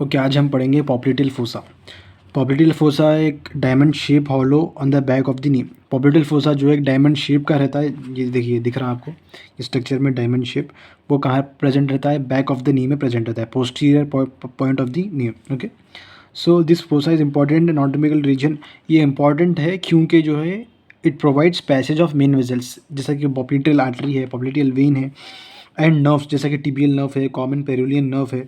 Okay, आज हम पढ़ेंगे पॉप्लिटियल फोसा। पॉप्लिटियल फोसा एक diamond shape hollow on the back of the knee. Popliteal fossa जो एक डायमंड शेप का रहता है, ये देखिए दिख रहा है आपको स्ट्रक्चर में डायमंड शेप, वो कहाँ प्रेजेंट रहता है? बैक ऑफ द नी में प्रेजेंट रहता है, posterior point of the knee. Okay, so this fossa is important in anatomical region. ये इंपॉर्टेंट है क्योंकि जो है it provides passage of main vessels, जैसा कि पॉप्लिटियल आर्टरी है, पॉप्लिटियल वेन है, एंड नर्व्स जैसा कि टिबियल नर्व है, कॉमन पेरोलियन नर्व है।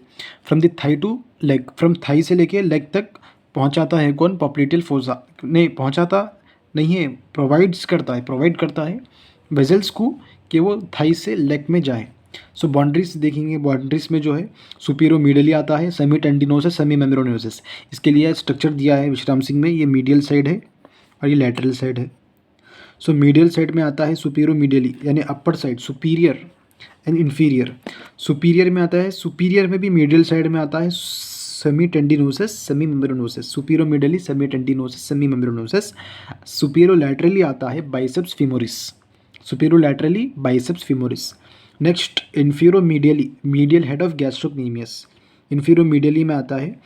From the thigh to leg, from thigh से लेके लेग तक पहुंचाता है कौन? Popliteal fossa. नहीं पहुंचाता नहीं है, प्रोवाइड करता है वेजल्स को कि वो थाई से लेग में जाए। सो बाउंड्रीज देखेंगे, बाउंड्रीज में जो है सुपीरियर मीडियली आता है, सेमी टेंडिनोसिस, सेमी मेम्ब्रेनोसिस। इसके लिए स्ट्रक्चर दिया है विश्राम सिंह में, ये मीडियल साइड है और ये लैटरल साइड है। सो मीडियल साइड में आता है सुपीरियर मीडियली यानी upper side, superior and inferior. Superior में आता है, सुपीरियर में भी मीडियल साइड में आता है semitendinosus, semimembranosus, superior medially, semitendinosus, semimembranosus. Superior laterally आता है biceps femoris, superior laterally biceps femoris. Next inferior medially, medial head of gastrocnemius, inferior medially में आता है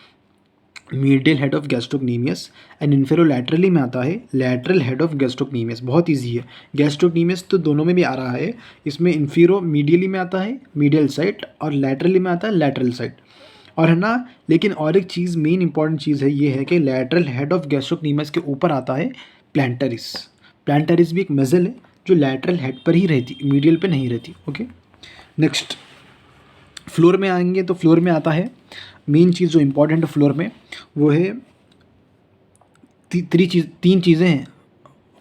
medial head of gastrocnemius, and inferolaterally में आता है lateral head of gastrocnemius. बहुत easy है, गैस्ट्रोक्नीमियस तो दोनों में भी आ रहा है, इसमें इन्फीरो मीडियली में आता है मीडियल साइड और लैटरली में आता है लैटरल साइड, और है ना। लेकिन और एक चीज़, मेन इंपॉर्टेंट चीज़ है, ये है कि लैटरल हेड ऑफ गैस्ट्रोक्नीमियस के ऊपर आता है प्लांटरिस। प्लांटरिस भी एक मसल है जो लैटरल हेड पर ही रहती, मीडियल पे नहीं रहती। ओके, नेक्स्ट फ्लोर में आएंगे तो फ्लोर में आता है मेन चीज़ जो इम्पोर्टेंट फ्लोर में, वो है तीन चीज़ें हैं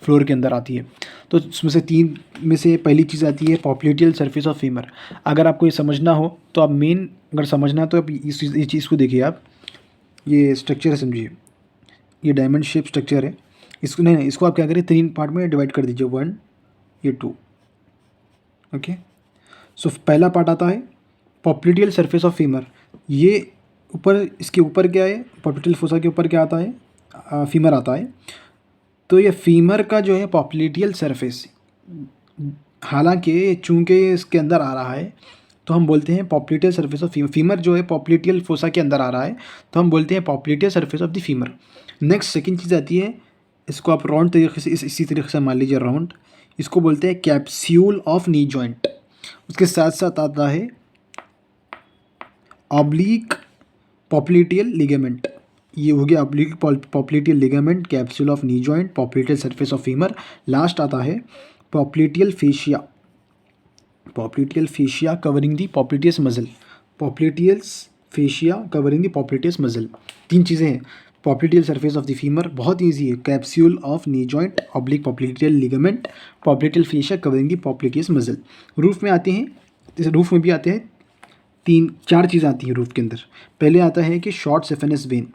फ्लोर के अंदर आती है। तो उसमें से तीन में से पहली चीज़ आती है पॉप्लिटियल सरफेस ऑफ फीमर। अगर आपको ये समझना हो तो आप मेन, अगर समझना तो आप ये चीज़ को देखिए। आप ये स्ट्रक्चर है, समझिए, ये डायमंड शेप स्ट्रक्चर है। इसको नहीं, इसको आप क्या करिए, तीन पार्ट में डिवाइड कर दीजिए, 1 ये 2। ओके, सो पहला पार्ट आता है पॉप्लिटियल सरफेस ऑफ फीमर। ये ऊपर, इसके ऊपर क्या है? पॉप्लिटियल फोसा के ऊपर क्या आता है? फीमर आता है। तो ये फीमर का जो है पॉप्लिटियल सरफेस, हालांकि चूंकि इसके अंदर आ रहा है तो हम बोलते हैं popliteal surface of femur. Femur जो है पॉप्लिटियल फोसा के अंदर आ रहा है तो हम बोलते हैं popliteal surface of the femur. Next second चीज़ आती है, इसको आप राउंड तरीके से, इसी तरीके से मान लीजिए राउंड, इसको बोलते हैं कैप्स्यूल ऑफ नी जॉइंट। उसके साथ साथ आता है ऑब्लिक पॉप्लिटियल लिगामेंट। ये हो गया oblique popliteal ligament, capsule of knee joint, popliteal surface of femur. Last आता है popliteal fascia, popliteal fascia covering the popliteus muscle, popliteal fascia covering the popliteus muscle. तीन चीज़ें हैं, popliteal surface of the femur बहुत easy है, capsule of knee joint, oblique popliteal ligament, popliteal fascia covering the popliteus muscle. Roof में आते हैं, roof में भी आते हैं चार चीज़ें आती हैं रूफ के अंदर। पहले आता है कि शॉर्ट सेफेनस वेन।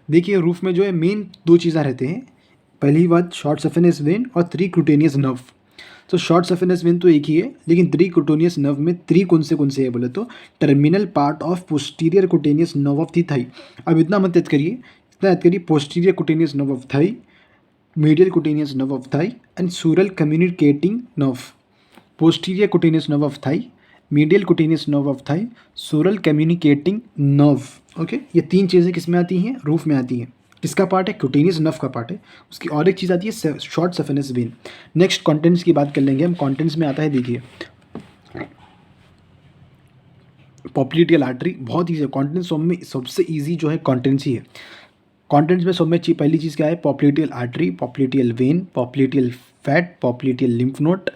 देखिए रूफ में जो है मेन दो चीज़ें रहते हैं, पहली बात शॉर्ट सेफेनस वेन और थ्री क्यूटेनियस नर्व। तो शॉर्ट सेफेनस वेन तो एक ही है, लेकिन थ्री क्यूटेनियस नर्व में थ्री कौन से है बोले तो terminal part of posterior cutaneous nerve of the thigh. अब इतना मत याद करिए, इतना याद करिए, posterior cutaneous nerve of thigh, medial cutaneous nerve of thigh and sural communicating nerve. Posterior cutaneous nerve of thigh, medial cutaneous nerve of Thai, sural communicating nerve. Okay, ये तीन चीज़ें किस में आती हैं? रूफ में आती हैं। किसका पार्ट है? क्यूटेनियस नर्व का पार्ट है। उसकी और एक चीज़ आती है short saphenous when. Next contents की बात कर लेंगे हम। कंटेंट्स में आता है, देखिए पॉप्लिटियल आर्टरी, बहुत ईजी है। कंटेंट्स सब में सबसे ईजी जो है कंटेंट्स ही है। कंटेंट्स में सब में पहली चीज़ क्या है? Popliteal artery, popliteal vein, popliteal fat, popliteal lymph node,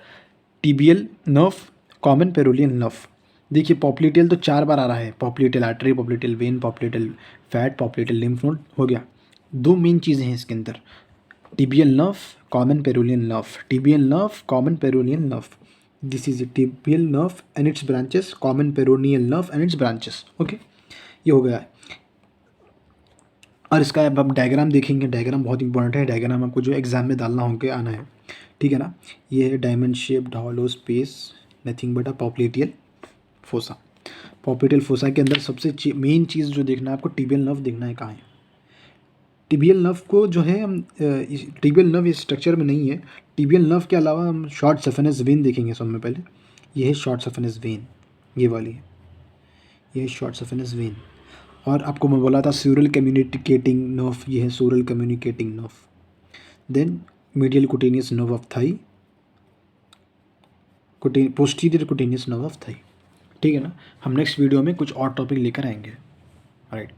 tibial nerve, common peroneal nerve. देखिए पॉप्लिटियल तो 4 बार आ रहा है, popliteal artery, popliteal vein, popliteal fat, popliteal lymph node हो गया। दो मेन चीज़ें हैं इसके अंदर, tibial nerve, common peroneal nerve, tibial nerve, common peroneal nerve. This is tibial nerve and its branches, common peroneal nerve and its branches. Okay, ये हो गया है। और इसका अब डायग्राम देखेंगे, डायग्राम बहुत इंपॉर्टेंट है, डायग्राम आपको जो एग्जाम में डालना होकर आना है, ठीक है ना। ये है diamond shaped hollow space, nothing but a popliteal fossa. Popliteal fossa के अंदर सबसे मेन चीज़ जो देखना है आपको, टिबियल नर्व देखना है कहाँ है। टिबियल नर्व को जो है हम, टिबियल नर्व इस स्ट्रक्चर में नहीं है। टिबियल नर्व के अलावा हम शॉर्ट सेफेनस वेन देखेंगे सब में पहले। ये है शॉर्ट सेफेनस वेन, ये वाली है, ये है शॉर्ट सेफेनस वेन। और आपको मैं बोला था सूरल कम्युनिकेटिंग नर्व, ये है sural communicating nerve. Then medial cutaneous nerve of thigh, posterior cutaneous nerve of thigh. ठीक है ना, हम नेक्स्ट वीडियो में कुछ और टॉपिक लेकर आएंगे। राइट।